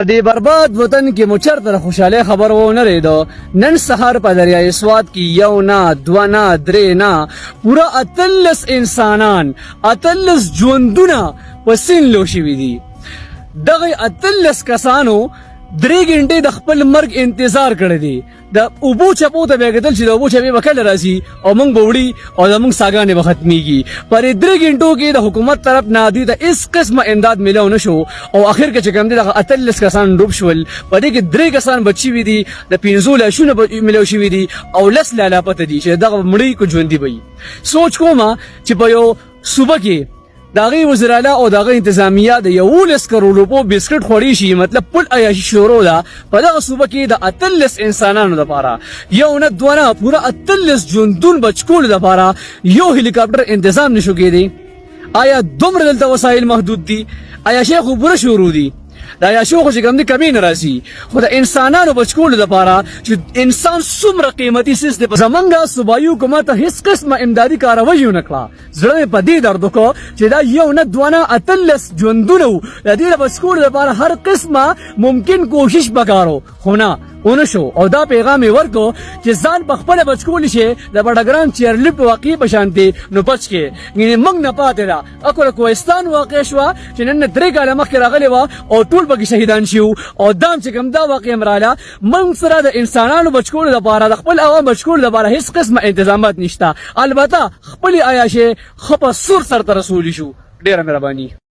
دی برباد وطن کې مچرته خوشاله خبر و نه ریدو نن سحر په دریای سواد کې یو نه دو نه درې نه پورا اتلس انسانان اتلس ژوندونه په سین لو شوي دي دغه اتلس کسانو 3 غنټې د خپل مرګ انتظار کړی دی د اوبو چپو ته بیا کتل چې د اوبو چپې به کله راځي او موږ به وړي او زموږ څاګانې به ختمیږي پر 3 غنټو کې د حکومت طرف نه دوی ته هېڅ قسمه امداد میلاو نه شو او اخر کې چې کوم دی دغه 18 کسان ډوب شول په دې کې 3 کسان بچ شوي دي د 15 لاشونه میلاو شوي دي او 10 لا لاپته دي چې دغه مړی کو ژوندي وي سوچ کومه چې په یو صوبه کې داغي وزراله او داغي انتظامیه د 11 کروڑ روپو بسکټ خوړی شي مطلب پل عیاشي شروع ده په دغه صوبه کې د 18 انسانانو لپاره یو نه دوه پورا 18 ژوندون بچکول لپاره یو هلیکاپټر تنظیم نشو کېدی آیا دومره دلته وسایل محدود دي آیا شیخ وبره شروع دي دا یا شو خو چې کوم دي کمی نه راځي خو د انسانانو بچکول لپاره چې انسان څومره قیمتي سیس دی زمونږ صوبایي حکومت هیڅ قسمه امدادي کاروي ونه کړه زړه مې په دې درد وکړ چې دا یو نه دوه نه 18 ژوندونه د دې بچکول لپاره هر قسمه ممکن کوشش وکړو خو نه ونشو او دا پیغام ورکو چې ځان په خپل بچکول شي د بډګران چیرلپ واقعي بشانتي نو بچ کې یعنی موږ نه پاتې را اکو کوهستان واقع شو چې نن 3 کاله مخکې راغلی و او ټول پکې شهیدان شو او دام چې کوم دا واقع مراله موږ سره د انسانانو بچکول لپاره د خپل عوام بچکول لپاره هیڅ قسمه انتظامات نشته البته خپل عیاشه خپ سر تر رسول شو ډیره مهرباني